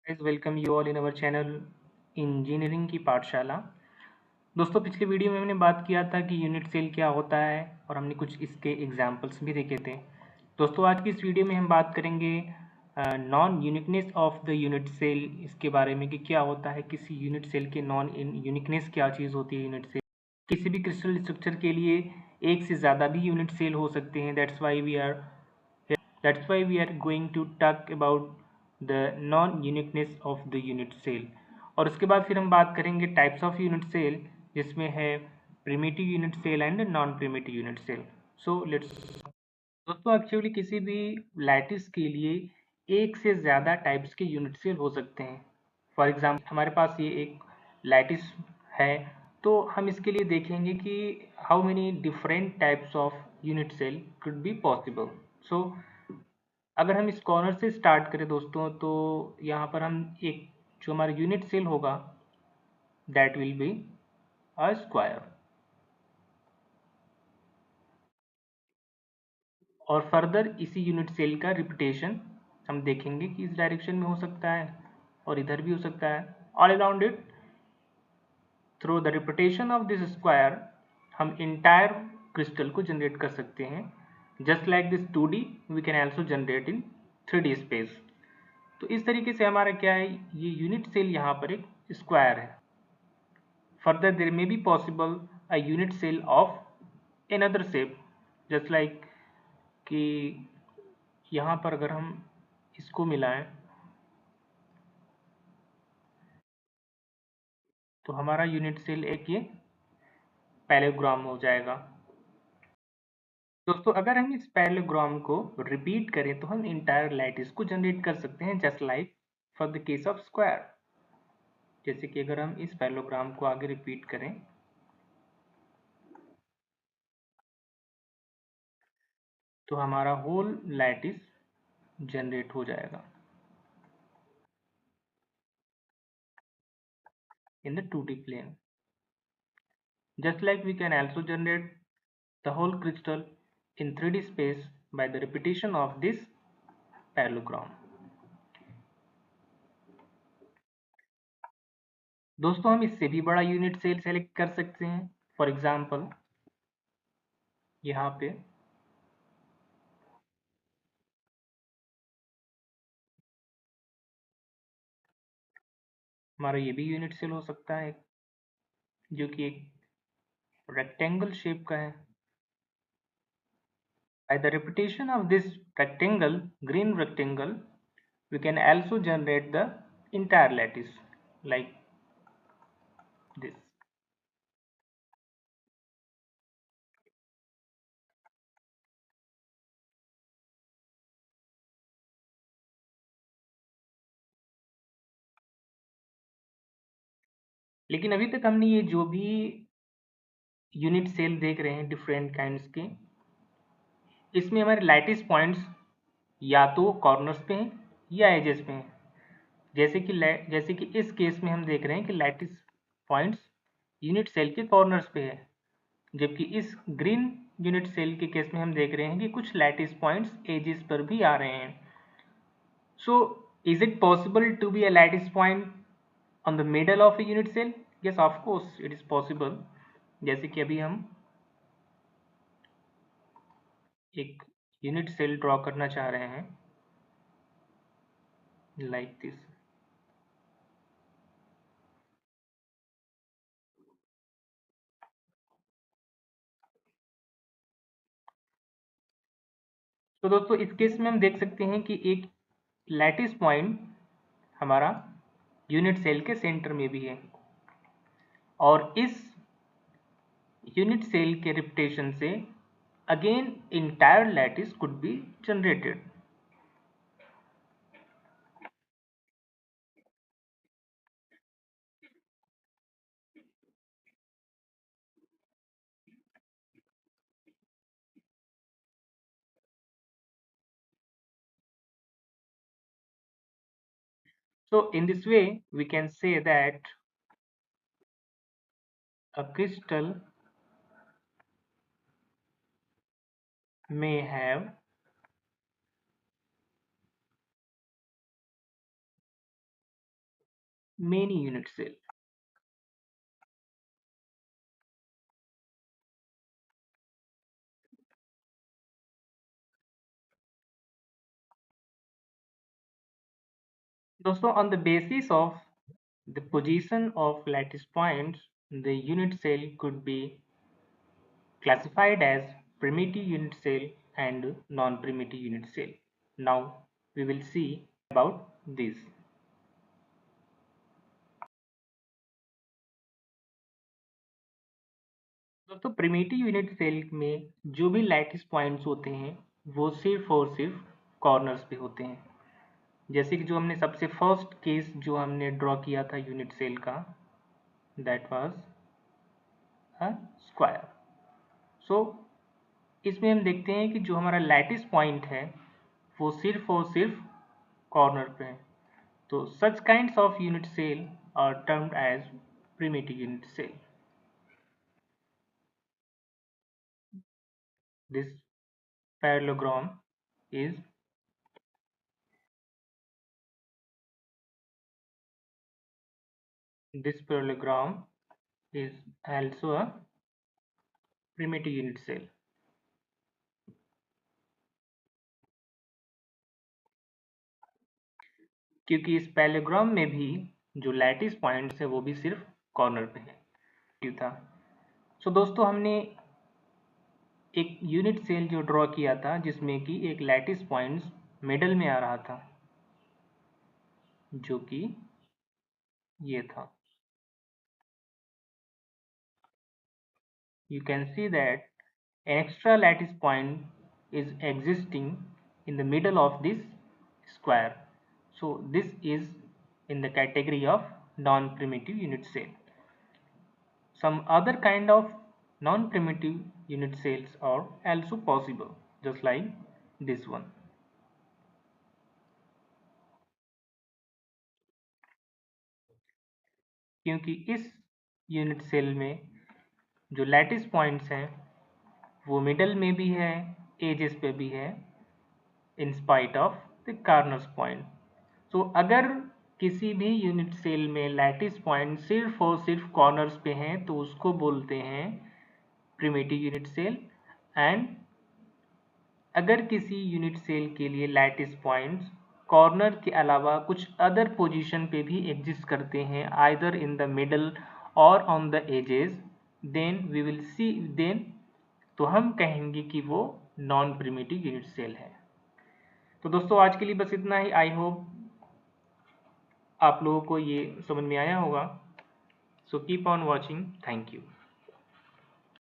Guys welcome you all in our channel engineering की पाठशाला। दोस्तों पिछले वीडियो में हमने बात किया था कि यूनिट सेल क्या होता है और हमने कुछ इसके एग्जांपल्स भी देखे थे। दोस्तों आज की इस वीडियो में हम बात करेंगे non uniqueness of the unit cell, इसके बारे में कि क्या होता है किसी यूनिट सेल के नॉन यूनिकनेस, क्या चीज़ होती है यूनिट सेल। किसी भी क्रिस्टल स्ट्रक्चर के लिए एक से ज़्यादा भी यूनिट सेल हो सकते हैं। That's why we are going to talk about the non-uniqueness of the unit cell। और उसके बाद फिर हम बात करेंगे टाइप्स ऑफ यूनिट सेल, जिसमें है primitive unit cell and non primitive unit cell. So let's दोस्तों, एक्चुअली किसी भी लैटिस के लिए एक से ज़्यादा टाइप्स के यूनिट सेल हो सकते हैं। फॉर एग्जाम्पल हमारे पास ये एक लैटिस है, तो हम इसके लिए देखेंगे कि how many different types of unit cell could be possible. So अगर हम इस कॉर्नर से स्टार्ट करें दोस्तों, तो यहाँ पर हम एक जो हमारा यूनिट सेल होगा that will be a square. और फर्दर इसी यूनिट सेल का रिपीटेशन हम देखेंगे कि इस डायरेक्शन में हो सकता है और इधर भी हो सकता है। All around it, through the repetition of this square हम इंटायर क्रिस्टल को जनरेट कर सकते हैं। Just like this 2D we can also generate in 3D space. तो इस तरीके से हमारा क्या है, ये यूनिट सेल यहाँ पर एक स्क्वायर है। Further, there may be possible a unit cell of another shape, just like कि यहाँ पर अगर हम इसको मिलाएं तो हमारा यूनिट सेल एक ये पैरेललोग्राम हो जाएगा। दोस्तों अगर हम इस पैरेललोग्राम को रिपीट करें तो हम इंटायर लैटिस को जनरेट कर सकते हैं, just like for the case of square. जैसे कि अगर हम इस पैरेललोग्राम को आगे रिपीट करें तो हमारा होल लैटिस जनरेट हो जाएगा in the 2D plane. Just like we can also generate the whole crystal in 3D space by the repetition of this parallelogram. दोस्तों हम इससे भी बड़ा यूनिट सेल सेलेक्ट कर सकते हैं। फॉर एग्जाम्पल यहाँ पे हमारा ये भी यूनिट सेल हो सकता है, जो कि एक रेक्टेंगल शेप का है। By the repetition of this rectangle, green rectangle, we can also generate the entire lattice like this. लेकिन अभी तक हमने ये जो भी यूनिट सेल देख रहे हैं डिफरेंट काइंड्स के, इसमें हमारे लैटिस पॉइंट्स या तो कॉर्नर्स पे हैं या एजेस पे हैं। जैसे कि इस केस में हम देख रहे हैं कि लैटिस पॉइंट्स यूनिट सेल के कॉर्नर्स पे है, जबकि इस ग्रीन यूनिट सेल के केस में हम देख रहे हैं कि कुछ लैटिस पॉइंट्स एजेस पर भी आ रहे हैं। So is it possible to be a lattice point on the middle of a unit cell? Yes, of course it is possible. जैसे कि अभी हम एक यूनिट सेल ड्रॉ करना चाह रहे हैं लाइक दिस। तो दोस्तों इस केस में हम देख सकते हैं कि एक लैटिस पॉइंट हमारा यूनिट सेल के सेंटर में भी है, और इस यूनिट सेल के रिपीटेशन से again entire lattice could be generated. So in this way we can say that a crystal may have many unit cell. दोस्तों, on the basis of the position of lattice points, the unit cell could be classified as primitive unit cell and non-primitive unit cell. Now we will see about this. दोस्तों, primitive unit cell में जो भी lattice points होते हैं वो सिर्फ और सिर्फ कॉर्नर्स पे होते हैं। जैसे कि जो हमने सबसे फर्स्ट केस जो हमने ड्रॉ किया था यूनिट सेल का, दैट वाज अ स्क्वायर। सो इसमें हम देखते हैं कि जो हमारा लैटिस पॉइंट है वो सिर्फ और सिर्फ कॉर्नर पे है। तो such kinds of unit cell are termed as primitive unit cell. This parallelogram is this parallelogram is also a primitive unit cell. क्योंकि इस पैरेललोग्राम में भी जो लैटिस पॉइंट्स है वो भी सिर्फ कॉर्नर पे है था। सो दोस्तों, हमने एक यूनिट सेल जो ड्रॉ किया था जिसमें कि एक लैटिस पॉइंट्स मिडल में आ रहा था, जो कि ये था। You can see that an extra lattice point is existing in the middle of this square. So this is in the category of non-primitive unit cell. Some other kind of non-primitive unit cells are also possible, just like this one. क्योंकि इस unit cell में जो lattice points हैं वो middle में भी है, edges पे भी है, in spite of the corners point. तो अगर किसी भी यूनिट सेल में लैटिस पॉइंट सिर्फ और सिर्फ कॉर्नर्स पे हैं तो उसको बोलते हैं प्रिमिटिव यूनिट सेल। एंड अगर किसी यूनिट सेल के लिए लैटिस पॉइंट्स कॉर्नर के अलावा कुछ अदर पोजीशन पे भी एग्जिस्ट करते हैं, आइदर इन द मिडल और on the edges, then we will see, then तो हम कहेंगे कि वो नॉन प्रिमिटिव यूनिट सेल है। तो दोस्तों, आज के लिए बस इतना ही। आई होप आप लोगों को ये समझ में आया होगा। So keep on watching. Thank you.